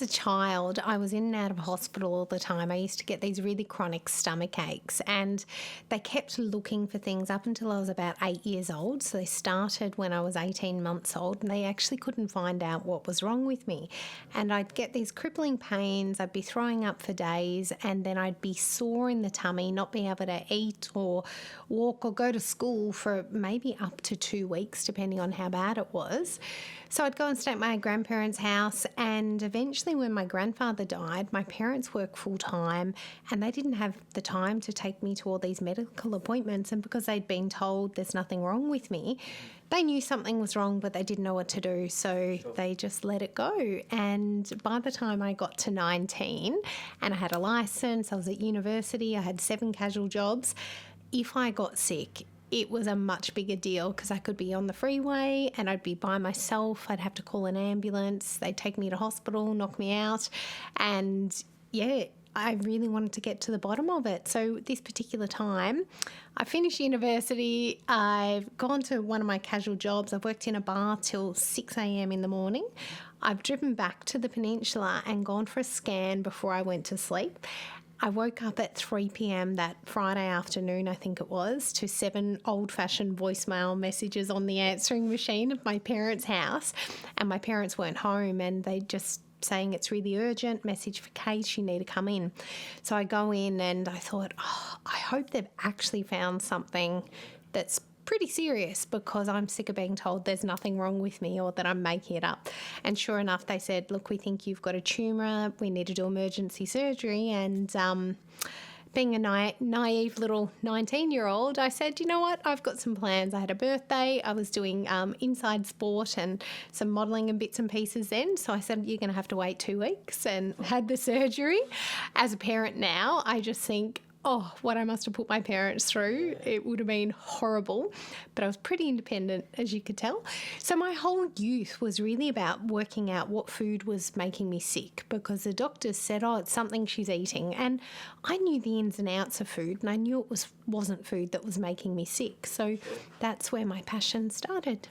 as a child, I was in and out of hospital all the time. I used to get these really chronic stomach aches, and they kept looking for things up until I was about 8 years old. So they started when I was 18 months old, and they actually couldn't find out what was wrong with me. And I'd get these crippling pains, I'd be throwing up for days, and then I'd be sore in the tummy, not being able to eat or walk or go to school for maybe up to 2 weeks, depending on how bad it was. So I'd go and stay at my grandparents' house, and eventually when my grandfather died, my parents worked full time and they didn't have the time to take me to all these medical appointments, and because they'd been told there's nothing wrong with me, they knew something was wrong but they didn't know what to do, so they just let it go. And by the time I got to 19 and I had a licence, I was at university, I had 7 casual jobs, if I got sick, it was a much bigger deal because I could be on the freeway and I'd be by myself. I'd have to call an ambulance. They'd take me to hospital, knock me out. And yeah, I really wanted to get to the bottom of it. So this particular time, I finished university. I've gone to one of my casual jobs. I've worked in a bar till 6 a.m. in the morning. I've driven back to the peninsula and gone for a scan before I went to sleep. I woke up at 3 p.m. that Friday afternoon, I think it was, to 7 old-fashioned voicemail messages on the answering machine of my parents' house, and my parents weren't home, and they just saying it's really urgent, message for Kate, you need to come in. So I go in and I thought, I hope they've actually found something that's pretty serious, because I'm sick of being told there's nothing wrong with me or that I'm making it up. And sure enough, they said, look, we think you've got a tumour, we need to do emergency surgery. And being a naive little 19-year-old, I said, you know what, I've got some plans. I had a birthday, I was doing inside sport and some modelling and bits and pieces then. So I said, you're going to have to wait 2 weeks, and had the surgery. As a parent now, I just think, what I must have put my parents through. It would have been horrible, but I was pretty independent, as you could tell. So my whole youth was really about working out what food was making me sick, because the doctors said, it's something she's eating. And I knew the ins and outs of food, and I knew it wasn't food that was making me sick. So that's where my passion started.